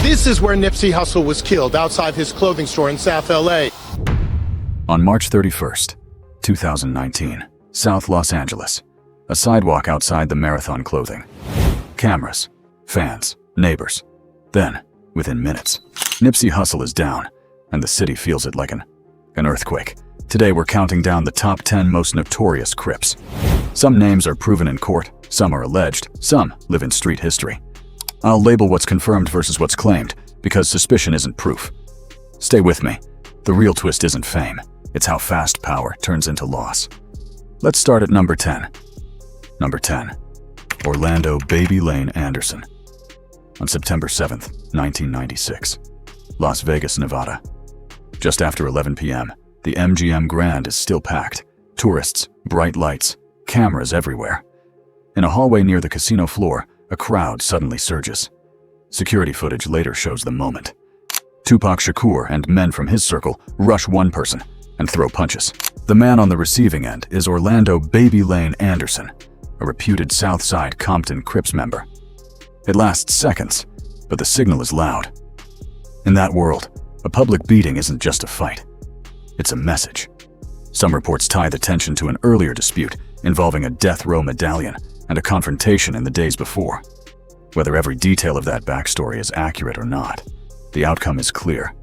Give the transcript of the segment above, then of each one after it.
This is where Nipsey Hussle was killed, outside his clothing store in South LA. On March 31st, 2019, South Los Angeles, a sidewalk outside the Marathon Clothing. Cameras, fans, neighbors. Then, within minutes, Nipsey Hussle is down, and the city feels it like an earthquake. Today we're counting down the top 10 most notorious Crips. Some names are proven in court, some are alleged, some live in street history. I'll label what's confirmed versus what's claimed, because suspicion isn't proof. Stay with me. The real twist isn't fame. It's how fast power turns into loss. Let's start at number 10. Number 10. Orlando Baby Lane Anderson. On September 7th, 1996. Las Vegas, Nevada. Just after 11 p.m., the MGM Grand is still packed. Tourists, bright lights, cameras everywhere. In a hallway near the casino floor, a crowd suddenly surges. Security footage later shows the moment. Tupac Shakur and men from his circle rush one person and throw punches. The man on the receiving end is Orlando Baby Lane Anderson, a reputed South Side Compton Crips member. It lasts seconds, but the signal is loud. In that world, a public beating isn't just a fight. It's a message. Some reports tie the tension to an earlier dispute involving a death row medallion and a confrontation in the days before. Whether every detail of that backstory is accurate or not, the outcome is clear.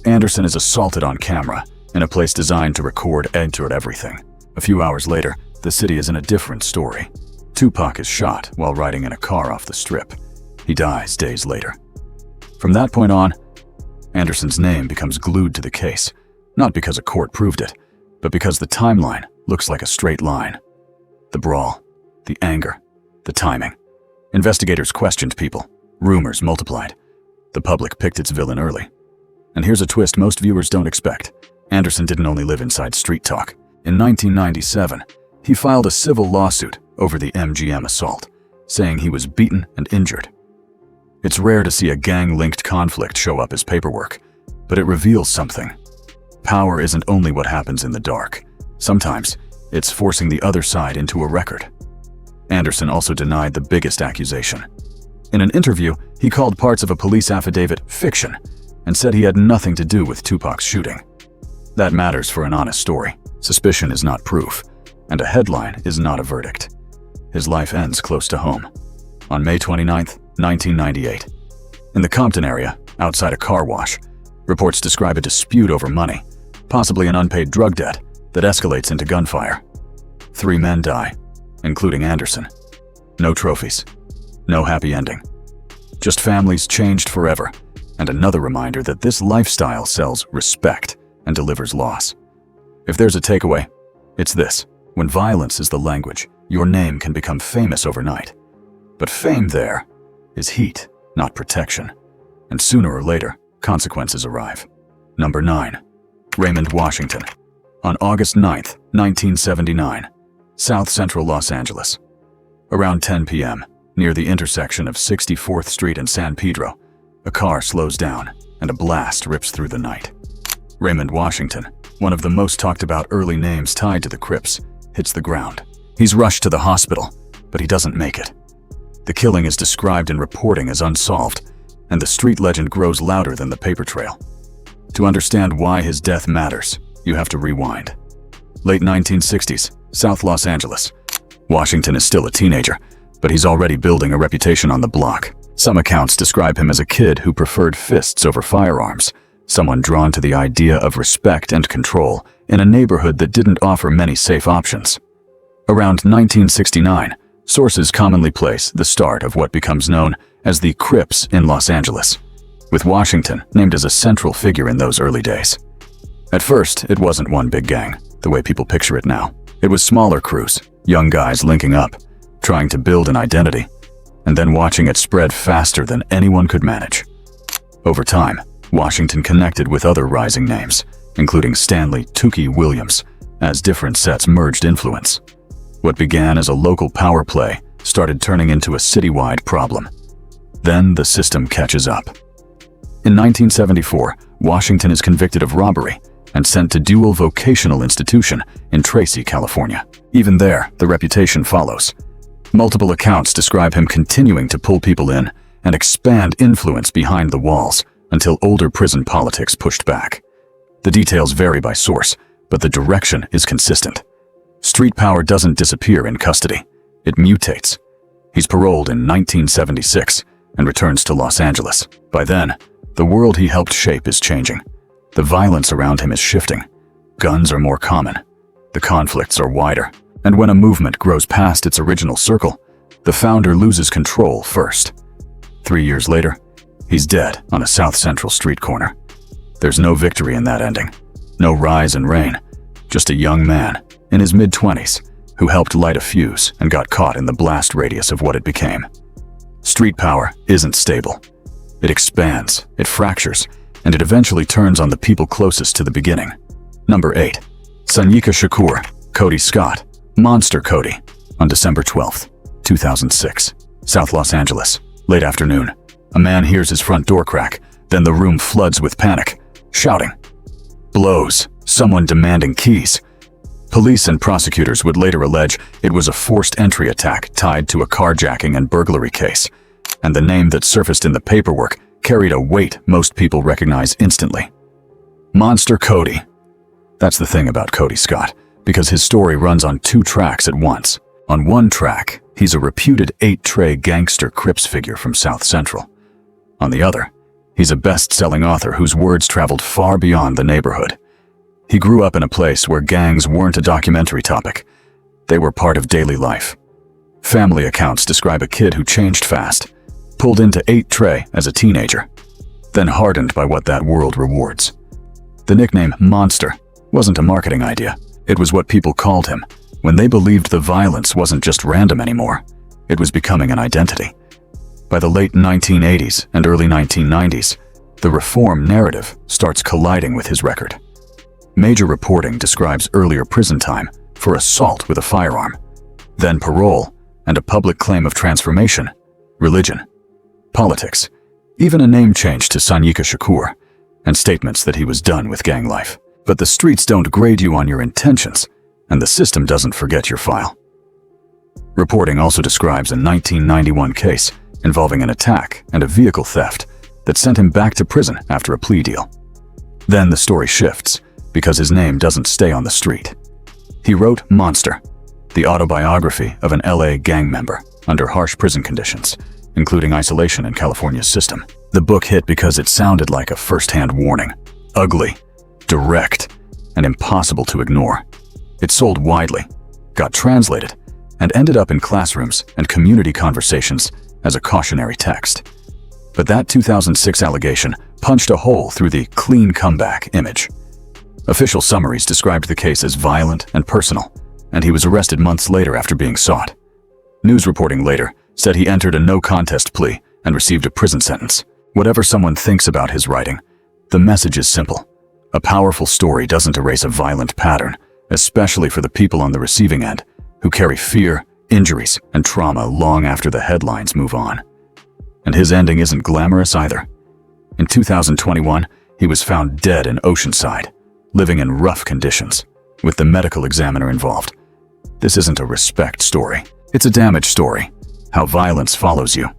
Anderson is assaulted on camera in a place designed to record everything. A few hours later, the city is in a different story. Tupac is shot while riding in a car off the strip. He dies days later. From that point on, Anderson's name becomes glued to the case, not because a court proved it, but because the timeline looks like a straight line. The brawl, the anger, the timing. Investigators questioned people. Rumors multiplied. The public picked its villain early. And here's a twist most viewers don't expect. Anderson didn't only live inside street talk. In 1997, he filed a civil lawsuit over the MGM assault, saying he was beaten and injured. It's rare to see a gang-linked conflict show up as paperwork, but it reveals something. Power isn't only what happens in the dark. Sometimes, it's forcing the other side into a record. Anderson also denied the biggest accusation. In an interview, he called parts of a police affidavit fiction and said he had nothing to do with Tupac's shooting. That matters for an honest story. Suspicion is not proof, and a headline is not a verdict. His life ends close to home. On May 29, 1998. In the Compton area, outside a car wash, reports describe a dispute over money, possibly an unpaid drug debt, that escalates into gunfire. 3 men die, including Anderson. No trophies. No happy ending. Just families changed forever, and another reminder that this lifestyle sells respect and delivers loss. If there's a takeaway, it's this. When violence is the language, your name can become famous overnight. But fame there is heat, not protection. And sooner or later, consequences arrive. Number 9. Raymond Washington. On August 9, 1979, South Central Los Angeles. Around 10 p.m., near the intersection of 64th Street and San Pedro, a car slows down and a blast rips through the night. Raymond Washington, one of the most talked about early names tied to the Crips, hits the ground. He's rushed to the hospital, but he doesn't make it. The killing is described in reporting as unsolved, and the street legend grows louder than the paper trail. To understand why his death matters, you have to rewind. Late 1960s, South Los Angeles. Washington is still a teenager, but he's already building a reputation on the block. Some accounts describe him as a kid who preferred fists over firearms, someone drawn to the idea of respect and control in a neighborhood that didn't offer many safe options. Around 1969, sources commonly place the start of what becomes known as the Crips in Los Angeles, with Washington named as a central figure in those early days. At first, it wasn't one big gang, the way people picture it now. It was smaller crews, young guys linking up, trying to build an identity, and then watching it spread faster than anyone could manage. Over time, Washington connected with other rising names, including Stanley Tookie Williams, as different sets merged influence. What began as a local power play started turning into a citywide problem. Then the system catches up. In 1974, Washington is convicted of robbery and sent to Dual Vocational Institution in Tracy, California. Even there, the reputation follows. Multiple accounts describe him continuing to pull people in and expand influence behind the walls until older prison politics pushed back. The details vary by source, but the direction is consistent. Street power doesn't disappear in custody. It mutates. He's paroled in 1976 and returns to Los Angeles. By then, the world he helped shape is changing. The violence around him is shifting. Guns are more common. The conflicts are wider. And when a movement grows past its original circle, the founder loses control first. 3 years later, he's dead on a South Central street corner. There's no victory in that ending. No rise and reign. Just a young man in his mid-20s who helped light a fuse and got caught in the blast radius of what it became. Street power isn't stable. It expands, it fractures, and it eventually turns on the people closest to the beginning. Number 8. Sanyika Shakur, Cody Scott, Monster Cody, on December 12, 2006, South Los Angeles, late afternoon. A man hears his front door crack, then the room floods with panic, shouting. Blows, someone demanding keys. Police and prosecutors would later allege it was a forced entry attack tied to a carjacking and burglary case, and the name that surfaced in the paperwork carried a weight most people recognize instantly. Monster Cody. That's the thing about Cody Scott, because his story runs on 2 tracks at once. On one track, he's a reputed 8 Tray Gangster Crips figure from South Central. On the other, he's a best-selling author whose words traveled far beyond the neighborhood. He grew up in a place where gangs weren't a documentary topic. They were part of daily life. Family accounts describe a kid who changed fast, pulled into 8 Tray as a teenager, then hardened by what that world rewards. The nickname Monster wasn't a marketing idea. It was what people called him when they believed the violence wasn't just random anymore. It was becoming an identity. By the late 1980s and early 1990s, the reform narrative starts colliding with his record. Major reporting describes earlier prison time for assault with a firearm, then parole, and a public claim of transformation, religion, politics, even a name change to Sanyika Shakur, and statements that he was done with gang life. But the streets don't grade you on your intentions, and the system doesn't forget your file. Reporting also describes a 1991 case involving an attack and a vehicle theft that sent him back to prison after a plea deal. Then the story shifts, because his name doesn't stay on the street. He wrote Monster, the autobiography of an LA gang member under harsh prison conditions, including isolation in California's system. The book hit because it sounded like a first-hand warning. Ugly, direct, and impossible to ignore. It sold widely, got translated, and ended up in classrooms and community conversations as a cautionary text. But that 2006 allegation punched a hole through the clean comeback image. Official summaries described the case as violent and personal, and he was arrested months later after being sought. News reporting later said he entered a no-contest plea and received a prison sentence. Whatever someone thinks about his writing, the message is simple. A powerful story doesn't erase a violent pattern, especially for the people on the receiving end, who carry fear, injuries, and trauma long after the headlines move on. And his ending isn't glamorous either. In 2021, he was found dead in Oceanside, living in rough conditions, with the medical examiner involved. This isn't a respect story. It's a damage story. How violence follows you,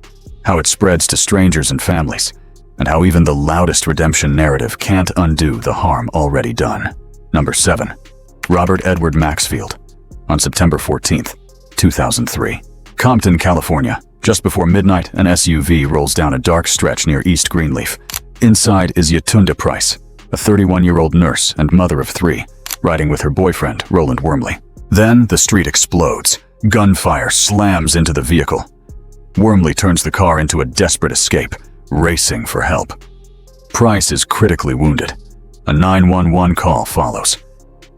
how it spreads to strangers and families, and how even the loudest redemption narrative can't undo the harm already done. Number 7. Robert Edward Maxfield, on September 14, 2003. Compton, California. Just before midnight, an SUV rolls down a dark stretch near East Greenleaf. Inside is Yatunda Price, a 31-year-old nurse and mother of 3, riding with her boyfriend, Roland Wormley. Then the street explodes. Gunfire slams into the vehicle. Wormley turns the car into a desperate escape, racing for help. Price is critically wounded. A 911 call follows.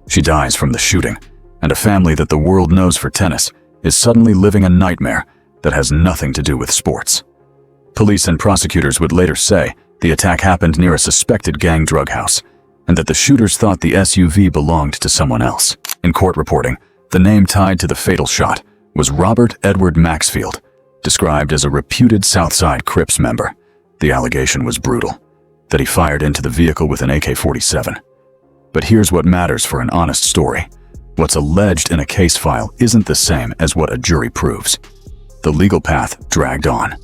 She dies from the shooting, and a family that the world knows for tennis is suddenly living a nightmare that has nothing to do with sports. Police and prosecutors would later say the attack happened near a suspected gang drug house, and that the shooters thought the SUV belonged to someone else. In court reporting, the name tied to the fatal shot was Robert Edward Maxfield, described as a reputed South Side Crips member. The allegation was brutal, that he fired into the vehicle with an AK-47. But here's what matters for an honest story. What's alleged in a case file isn't the same as what a jury proves. The legal path dragged on.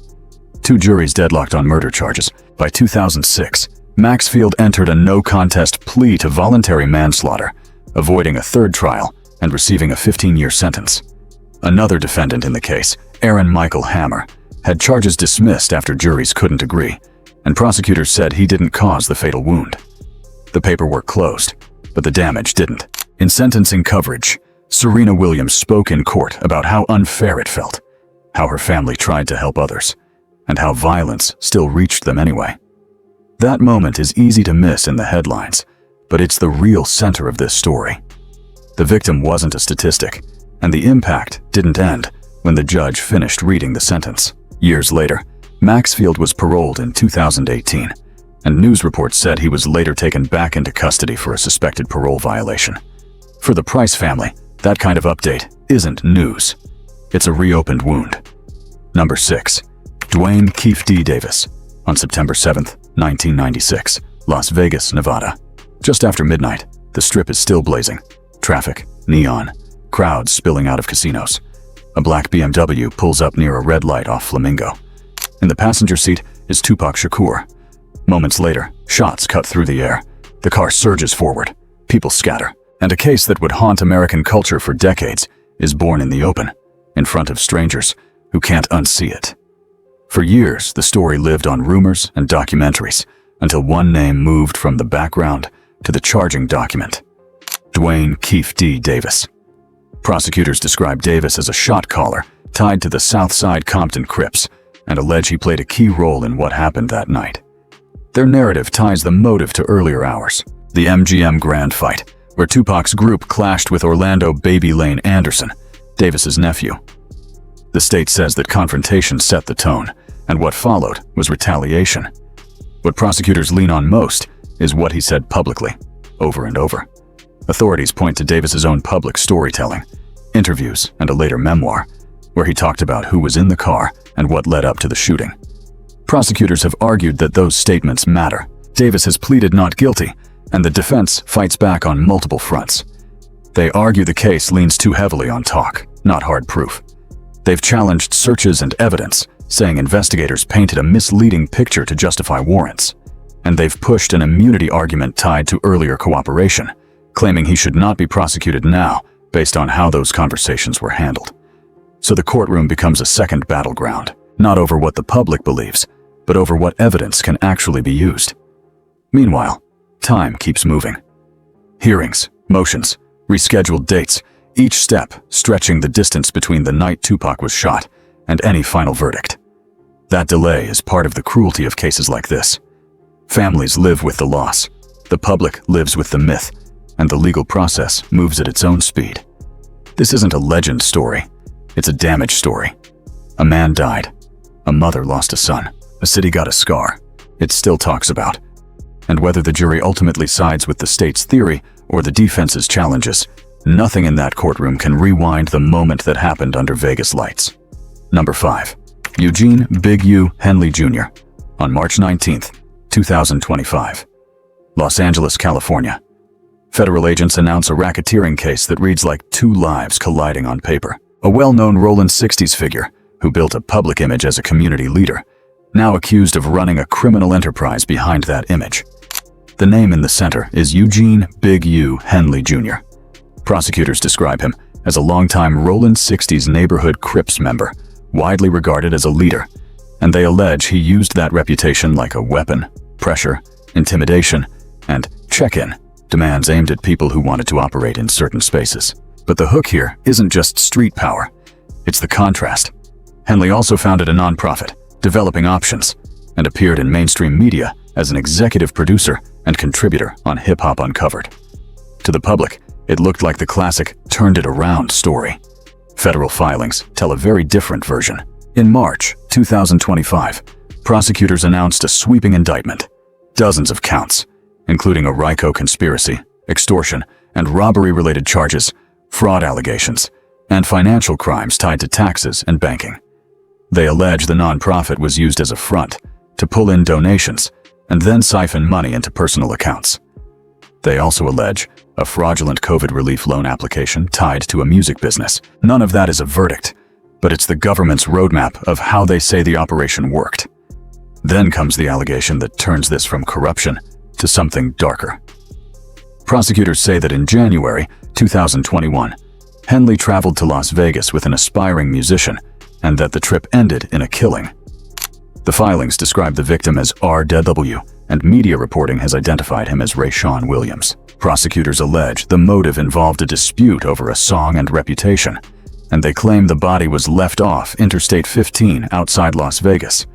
2 juries deadlocked on murder charges. By 2006, Maxfield entered a no-contest plea to voluntary manslaughter, avoiding a 3rd trial and receiving a 15-year sentence. Another defendant in the case, Aaron Michael Hammer, had charges dismissed after juries couldn't agree, and prosecutors said he didn't cause the fatal wound. The paperwork closed, but the damage didn't. In sentencing coverage, Serena Williams spoke in court about how unfair it felt, how her family tried to help others, and how violence still reached them anyway. That moment is easy to miss in the headlines, but it's the real center of this story. The victim wasn't a statistic, and the impact didn't end when the judge finished reading the sentence. Years later, Maxfield was paroled in 2018, and news reports said he was later taken back into custody for a suspected parole violation. For the Price family, that kind of update isn't news. It's a reopened wound. Number 6. Duane Keefe D. Davis. On September 7, 1996, Las Vegas, Nevada. Just after midnight, the Strip is still blazing. Traffic, neon, crowds spilling out of casinos. A black BMW pulls up near a red light off Flamingo. In the passenger seat is Tupac Shakur. Moments later, shots cut through the air. The car surges forward. People scatter. And a case that would haunt American culture for decades is born in the open, in front of strangers who can't unsee it. For years, the story lived on rumors and documentaries, until one name moved from the background to the charging document: Duane Keefe D. Davis. Prosecutors describe Davis as a shot caller tied to the South Side Compton Crips and allege he played a key role in what happened that night. Their narrative ties the motive to earlier hours: the MGM Grand Fight, where Tupac's group clashed with Orlando Baby Lane Anderson, Davis's nephew. The state says that confrontation set the tone, and what followed was retaliation. What prosecutors lean on most is what he said publicly, over and over. Authorities point to Davis's own public storytelling, interviews, and a later memoir, where he talked about who was in the car and what led up to the shooting. Prosecutors have argued that those statements matter. Davis has pleaded not guilty, and the defense fights back on multiple fronts. They argue the case leans too heavily on talk, not hard proof. They've challenged searches and evidence, saying investigators painted a misleading picture to justify warrants. And they've pushed an immunity argument tied to earlier cooperation, claiming he should not be prosecuted now based on how those conversations were handled. So the courtroom becomes a second battleground, not over what the public believes, but over what evidence can actually be used. Meanwhile, time keeps moving. Hearings, motions, rescheduled dates, each step stretching the distance between the night Tupac was shot and any final verdict. That delay is part of the cruelty of cases like this. Families live with the loss, the public lives with the myth, and the legal process moves at its own speed. This isn't a legend story, it's a damage story. A man died, a mother lost a son, a city got a scar. It still talks about. And whether the jury ultimately sides with the state's theory or the defense's challenges, nothing in that courtroom can rewind the moment that happened under Vegas lights. Number 5. Eugene Big U Henley Jr. On March 19, 2025. Los Angeles, California. Federal agents announce a racketeering case that reads like two lives colliding on paper. A well-known Rollin 60s figure who built a public image as a community leader, now accused of running a criminal enterprise behind that image. The name in the center is Eugene Big U Henley Jr. Prosecutors describe him as a longtime Rollin 60s Neighborhood Crips member, widely regarded as a leader, and they allege he used that reputation like a weapon: pressure, intimidation, and check-in demands aimed at people who wanted to operate in certain spaces. But the hook here isn't just street power, it's the contrast. Henley also founded a nonprofit, Developing Options, and appeared in mainstream media as an executive producer and contributor on Hip Hop Uncovered. To the public, it looked like the classic turned it around story. Federal filings tell a very different version. In March 2025, prosecutors announced a sweeping indictment. Dozens of counts, including a RICO conspiracy, extortion, and robbery-related charges, fraud allegations, and financial crimes tied to taxes and banking. They allege the nonprofit was used as a front to pull in donations and then siphon money into personal accounts. They also allege a fraudulent COVID relief loan application tied to a music business. None of that is a verdict, but it's the government's roadmap of how they say the operation worked. Then comes the allegation that turns this from corruption to something darker. Prosecutors say that in January 2021, Henley traveled to Las Vegas with an aspiring musician, and that the trip ended in a killing. The filings describe the victim as R.W., and media reporting has identified him as Rayshawn Williams. Prosecutors allege the motive involved a dispute over a song and reputation, and they claim the body was left off Interstate 15 outside Las Vegas.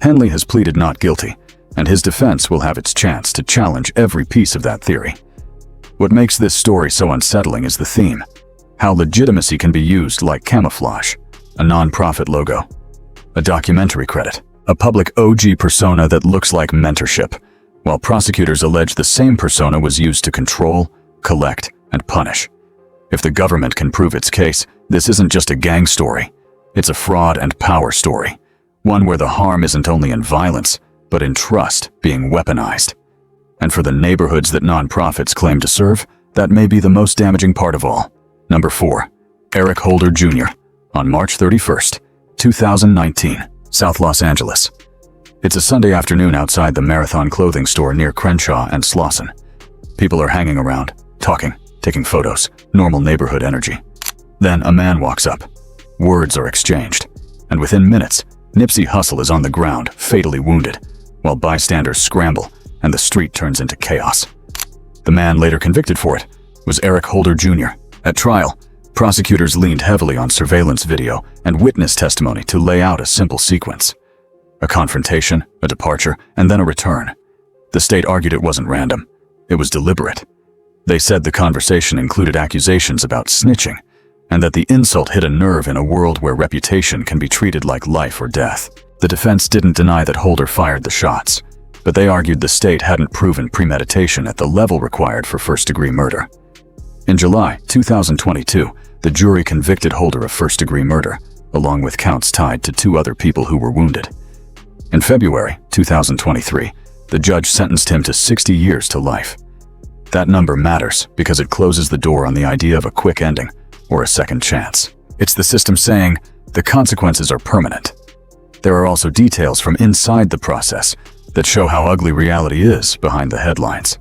Henley has pleaded not guilty, and his defense will have its chance to challenge every piece of that theory. What makes this story so unsettling is the theme: how legitimacy can be used like camouflage, a non-profit logo, a documentary credit, a public OG persona that looks like mentorship, while prosecutors allege the same persona was used to control, collect, and punish. If the government can prove its case, this isn't just a gang story. It's a fraud and power story, one where the harm isn't only in violence, but in trust being weaponized. And for the neighborhoods that nonprofits claim to serve, that may be the most damaging part of all. Number 4. Eric Holder Jr. On March 31st, 2019, South Los Angeles. It's a Sunday afternoon outside the Marathon clothing store near Crenshaw and Slauson. People are hanging around, talking, taking photos, normal neighborhood energy. Then a man walks up. Words are exchanged, and within minutes, Nipsey Hussle is on the ground, fatally wounded, while bystanders scramble and the street turns into chaos. The man later convicted for it was Eric Holder Jr. At trial, prosecutors leaned heavily on surveillance video and witness testimony to lay out a simple sequence: a confrontation, a departure, and then a return. The state argued it wasn't random. It was deliberate. They said the conversation included accusations about snitching, and that the insult hit a nerve in a world where reputation can be treated like life or death. The defense didn't deny that Holder fired the shots, but they argued the state hadn't proven premeditation at the level required for first-degree murder. In July 2022, the jury convicted Holder of first-degree murder, along with counts tied to 2 other people who were wounded. In February 2023, the judge sentenced him to 60 years to life. That number matters because it closes the door on the idea of a quick ending or a second chance. It's the system saying the consequences are permanent. There are also details from inside the process that show how ugly reality is behind the headlines.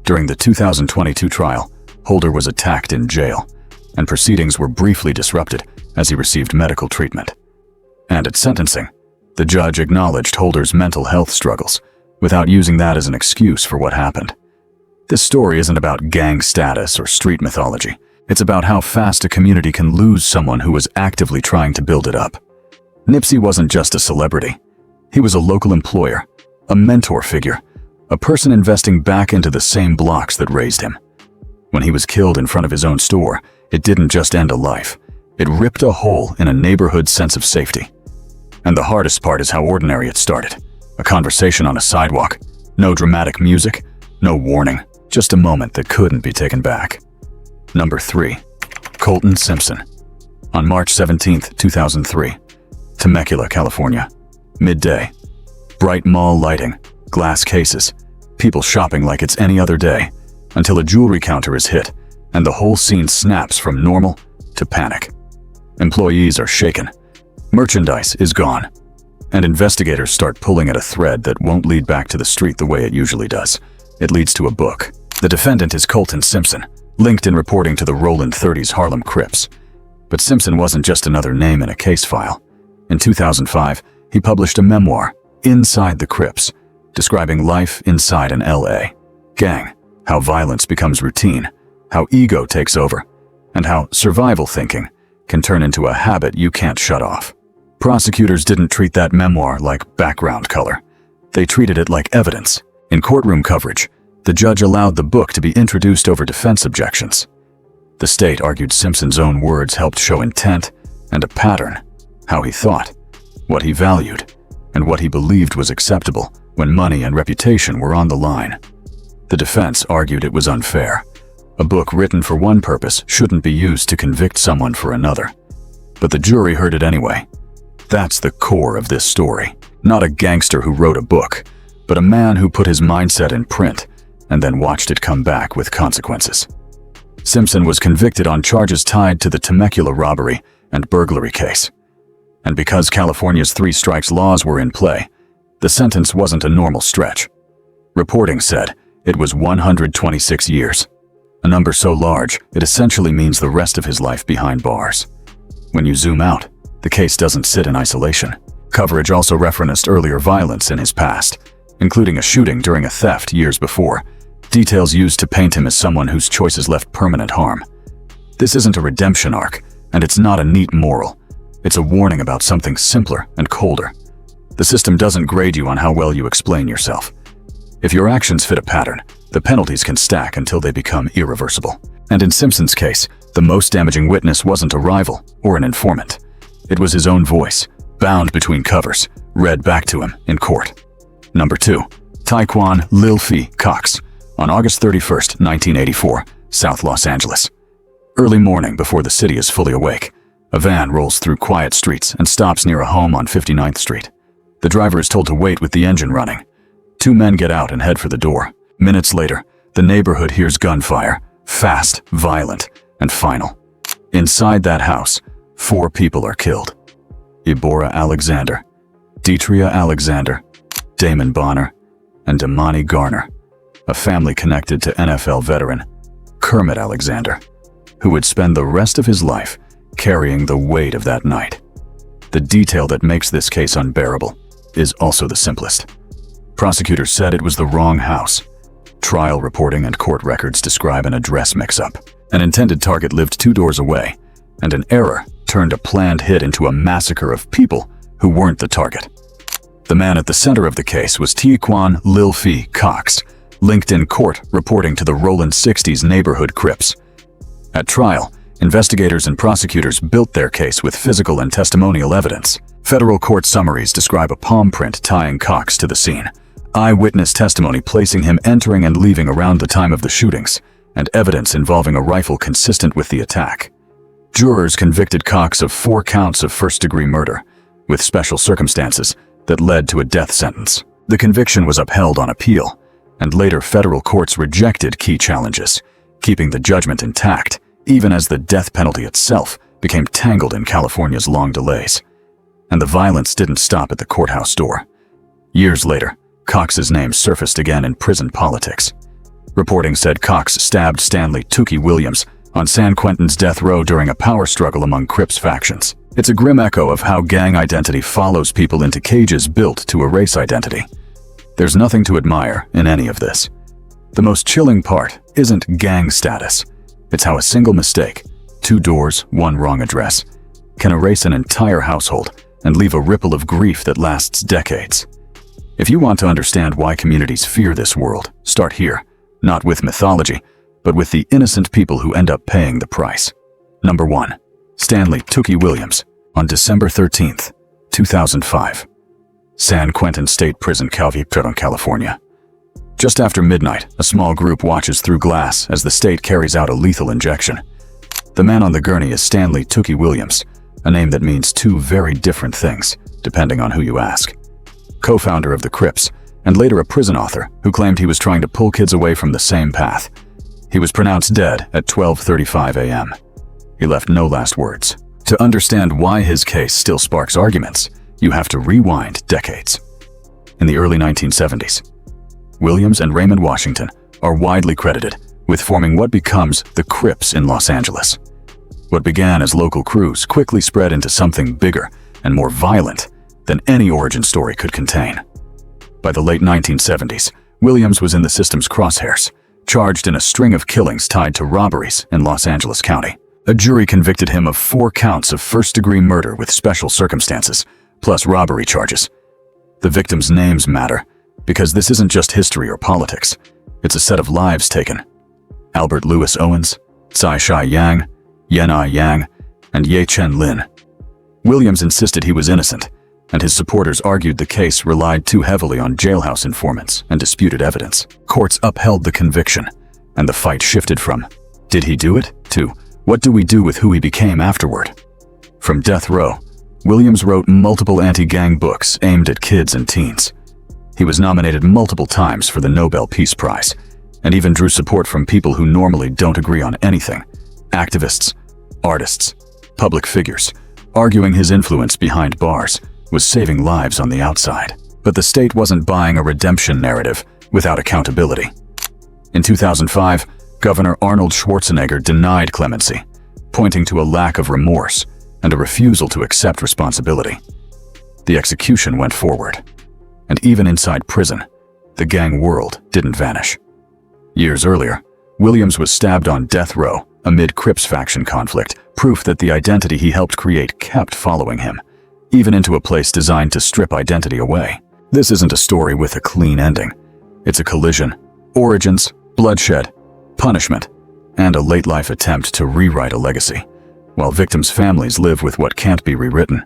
During the 2022 trial, Holder was attacked in jail, and proceedings were briefly disrupted as he received medical treatment. And at sentencing, the judge acknowledged Holder's mental health struggles without using that as an excuse for what happened. This story isn't about gang status or street mythology. It's about how fast a community can lose someone who was actively trying to build it up. Nipsey wasn't just a celebrity. He was a local employer, a mentor figure, a person investing back into the same blocks that raised him. When he was killed in front of his own store, it didn't just end a life. It ripped a hole in a neighborhood sense of safety. And the hardest part is how ordinary it started. A conversation on a sidewalk. No dramatic music, no warning, just a moment that couldn't be taken back. Number 3. Colton Simpson. On March 17, 2003, Temecula, California. Midday. Bright mall lighting, glass cases, people shopping like it's any other day, until a jewelry counter is hit, and the whole scene snaps from normal to panic. Employees are shaken. Merchandise is gone. And investigators start pulling at a thread that won't lead back to the street the way it usually does. It leads to a book. The defendant is Colton Simpson, linked in reporting to the Rollin 30s Harlem Crips. But Simpson wasn't just another name in a case file. In 2005, he published a memoir, Inside the Crips, describing life inside an LA gang, how violence becomes routine, how ego takes over, and how survival thinking can turn into a habit you can't shut off. Prosecutors didn't treat that memoir like background color. They treated it like evidence. In courtroom coverage, the judge allowed the book to be introduced over defense objections. The state argued Simpson's own words helped show intent and a pattern, how he thought, what he valued, and what he believed was acceptable when money and reputation were on the line. The defense argued it was unfair. A book written for one purpose shouldn't be used to convict someone for another. But the jury heard it anyway. That's the core of this story. Not a gangster who wrote a book, but a man who put his mindset in print and then watched it come back with consequences. Simpson was convicted on charges tied to the Temecula robbery and burglary case. And because California's 3 strikes laws were in play, The sentence wasn't a normal stretch. Reporting said it was 126 years, a number so large it essentially means the rest of his life behind bars. When you zoom out, the case doesn't sit in isolation. Coverage also referenced earlier violence in his past, including a shooting during a theft years before, details used to paint him as someone whose choices left permanent harm. This isn't a redemption arc, and it's not a neat moral. It's a warning about something simpler and colder. The system doesn't grade you on how well you explain yourself. If your actions fit a pattern, the penalties can stack until they become irreversible. And in Simpson's case, the most damaging witness wasn't a rival or an informant. It was his own voice, bound between covers, read back to him in court. Number 2. Tiequon Lil Fee Cox, on August 31st, 1984, South Los Angeles. Early morning before the city is fully awake, a van rolls through quiet streets and stops near a home on 59th Street. The driver is told to wait with the engine running. 2 men get out and head for the door. Minutes later, the neighborhood hears gunfire, fast, violent, and final. Inside that house, 4 people are killed. Ibora Alexander, Deetria Alexander, Damon Bonner, and Damani Garner, a family connected to NFL veteran Kermit Alexander, who would spend the rest of his life carrying the weight of that night. The detail that makes this case unbearable is also the simplest. Prosecutors said it was the wrong house. Trial reporting and court records describe an address mix-up. An intended target lived 2 doors away, and an error turned a planned hit into a massacre of people who weren't the target. The man at the center of the case was Tiequon Lil Fee Cox, linked in court reporting to the Rollin 60s Neighborhood Crips. At trial, investigators and prosecutors built their case with physical and testimonial evidence. Federal court summaries describe a palm print tying Cox to the scene, eyewitness testimony placing him entering and leaving around the time of the shootings, and evidence involving a rifle consistent with the attack. Jurors convicted Cox of 4 counts of first-degree murder, with special circumstances that led to a death sentence. The conviction was upheld on appeal, and later federal courts rejected key challenges, keeping the judgment intact, even as the death penalty itself became tangled in California's long delays. And the violence didn't stop at the courthouse door. Years later, Cox's name surfaced again in prison politics. Reporting said Cox stabbed Stanley Tookie Williams on San Quentin's death row during a power struggle among Crips factions. It's a grim echo of how gang identity follows people into cages built to erase identity. There's nothing to admire in any of this. The most chilling part isn't gang status. It's how a single mistake, 2 doors, 1 wrong address, can erase an entire household and leave a ripple of grief that lasts decades. If you want to understand why communities fear this world, start here, not with mythology, but with the innocent people who end up paying the price. Number 1. Stanley Tookie Williams, on December 13th, 2005. San Quentin State Prison, California. Just after midnight, a small group watches through glass as the state carries out a lethal injection. The man on the gurney is Stanley Tookie Williams, a name that means 2 very different things, depending on who you ask. Co-founder of the Crips, and later a prison author who claimed he was trying to pull kids away from the same path. He was pronounced dead at 12:35 a.m. He left no last words. To understand why his case still sparks arguments, you have to rewind decades. In the early 1970s, Williams and Raymond Washington are widely credited with forming what becomes the Crips in Los Angeles. What began as local crews quickly spread into something bigger and more violent than any origin story could contain. By the late 1970s, Williams was in the system's crosshairs, charged in a string of killings tied to robberies in Los Angeles County. A jury convicted him of 4 counts of first-degree murder with special circumstances, plus robbery charges. The victims' names matter, because this isn't just history or politics. It's a set of lives taken. Albert Lewis Owens, Tsai Shai Yang, Yen-Ai Yang, and Ye Chen Lin. Williams insisted he was innocent, and his supporters argued the case relied too heavily on jailhouse informants and disputed evidence. Courts upheld the conviction, and the fight shifted from, did he do it, to, what do we do with who he became afterward? From death row, Williams wrote multiple anti-gang books aimed at kids and teens. He was nominated multiple times for the Nobel Peace Prize, and even drew support from people who normally don't agree on anything. Activists, artists, public figures, arguing his influence behind bars was saving lives on the outside. But the state wasn't buying a redemption narrative without accountability. In 2005, Governor Arnold Schwarzenegger denied clemency, pointing to a lack of remorse and a refusal to accept responsibility. The execution went forward. And even inside prison, the gang world didn't vanish. Years earlier, Williams was stabbed on death row amid Crips faction conflict, proof that the identity he helped create kept following him, even into a place designed to strip identity away. This isn't a story with a clean ending. It's a collision, origins, bloodshed, punishment, and a late-life attempt to rewrite a legacy, while victims' families live with what can't be rewritten.